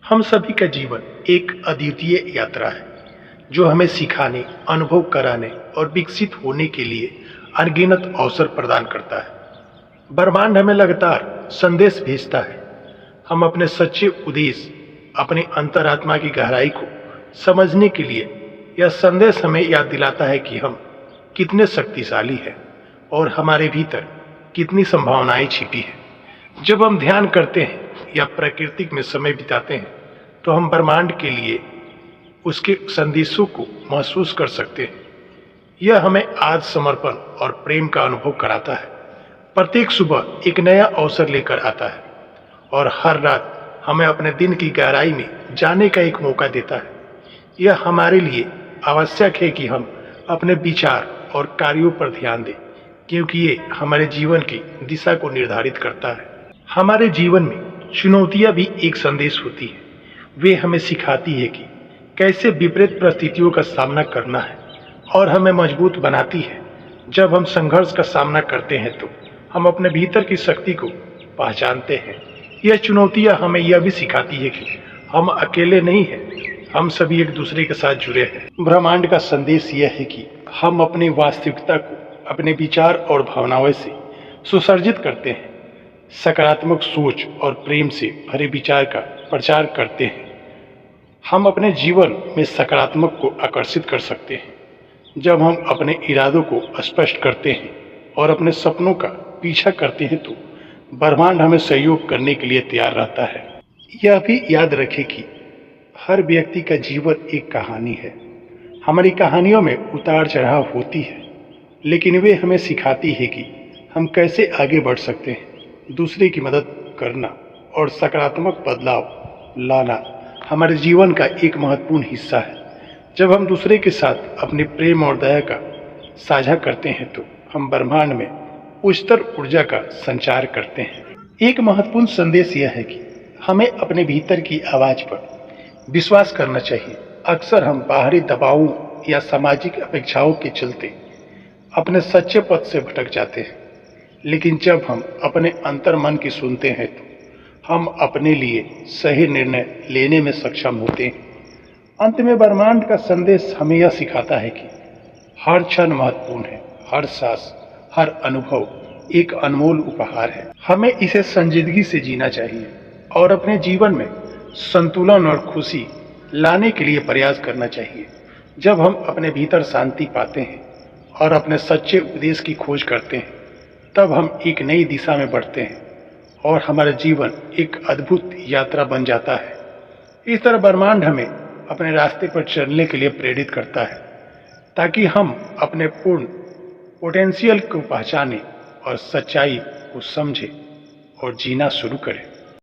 हम सभी का जीवन एक अद्वितीय यात्रा है जो हमें सिखाने, अनुभव कराने और विकसित होने के लिए अनगिनत अवसर प्रदान करता है। ब्रह्मांड हमें लगातार संदेश भेजता है। हम अपने सच्चे उद्देश्य, अपनी अंतरात्मा की गहराई को समझने के लिए यह संदेश हमें याद दिलाता है कि हम कितने शक्तिशाली हैं और हमारे भीतर कितनी संभावनाएं छिपी हैं। जब हम ध्यान करते हैं या प्रकृति में समय बिताते हैं तो हम ब्रह्मांड के लिए उसके संदेशों को महसूस कर सकते हैं। यह हमें आज समर्पण और प्रेम का अनुभव कराता है। प्रत्येक सुबह एक नया अवसर लेकर आता है और हर रात हमें अपने दिन की गहराई में जाने का एक मौका देता है। यह हमारे लिए आवश्यक है कि हम अपने विचार और कार्यों पर ध्यान दें, क्योंकि ये हमारे जीवन की दिशा को निर्धारित करता है। हमारे जीवन में चुनौतियां भी एक संदेश होती है। वे हमें सिखाती है कि कैसे विपरीत परिस्थितियों का सामना करना है और हमें मजबूत बनाती है। जब हम संघर्ष का सामना करते हैं तो हम अपने भीतर की शक्ति को पहचानते हैं। यह चुनौतियां हमें यह भी सिखाती है कि हम अकेले नहीं हैं, हम सभी एक दूसरे के साथ जुड़े हैं। ब्रह्मांड का संदेश यह है कि हम अपनी वास्तविकता को अपने विचार और भावनाओं से सुसर्जित करते हैं, सकारात्मक सोच और प्रेम से भरे विचार का प्रचार करते हैं। हम अपने जीवन में सकारात्मक को आकर्षित कर सकते हैं। जब हम अपने इरादों को स्पष्ट करते हैं और अपने सपनों का पीछा करते हैं तो ब्रह्मांड हमें सहयोग करने के लिए तैयार रहता है। यह भी याद रखें कि हर व्यक्ति का जीवन एक कहानी है। हमारी कहानियों में उतार चढ़ाव होती है, लेकिन वे हमें सिखाती है कि हम कैसे आगे बढ़ सकते हैं। दूसरे की मदद करना और सकारात्मक बदलाव लाना हमारे जीवन का एक महत्वपूर्ण हिस्सा है। जब हम दूसरे के साथ अपने प्रेम और दया का साझा करते हैं तो हम ब्रह्मांड में उच्चतर ऊर्जा का संचार करते हैं। एक महत्वपूर्ण संदेश यह है कि हमें अपने भीतर की आवाज़ पर विश्वास करना चाहिए। अक्सर हम बाहरी दबावों या सामाजिक अपेक्षाओं के चलते अपने सच्चे पथ से भटक जाते हैं, लेकिन जब हम अपने अंतर मन की सुनते हैं तो हम अपने लिए सही निर्णय लेने में सक्षम होते हैं। अंत में ब्रह्मांड का संदेश हमें यह सिखाता है कि हर क्षण महत्वपूर्ण है, हर सांस, हर अनुभव एक अनमोल उपहार है। हमें इसे संजीदगी से जीना चाहिए और अपने जीवन में संतुलन और खुशी लाने के लिए प्रयास करना चाहिए। जब हम अपने भीतर शांति पाते हैं और अपने सच्चे उद्देश्य की खोज करते हैं, तब हम एक नई दिशा में बढ़ते हैं और हमारा जीवन एक अद्भुत यात्रा बन जाता है। इस तरह ब्रह्मांड हमें अपने रास्ते पर चलने के लिए प्रेरित करता है, ताकि हम अपने पूर्ण पोटेंशियल को पहचानें और सच्चाई को समझें और जीना शुरू करें।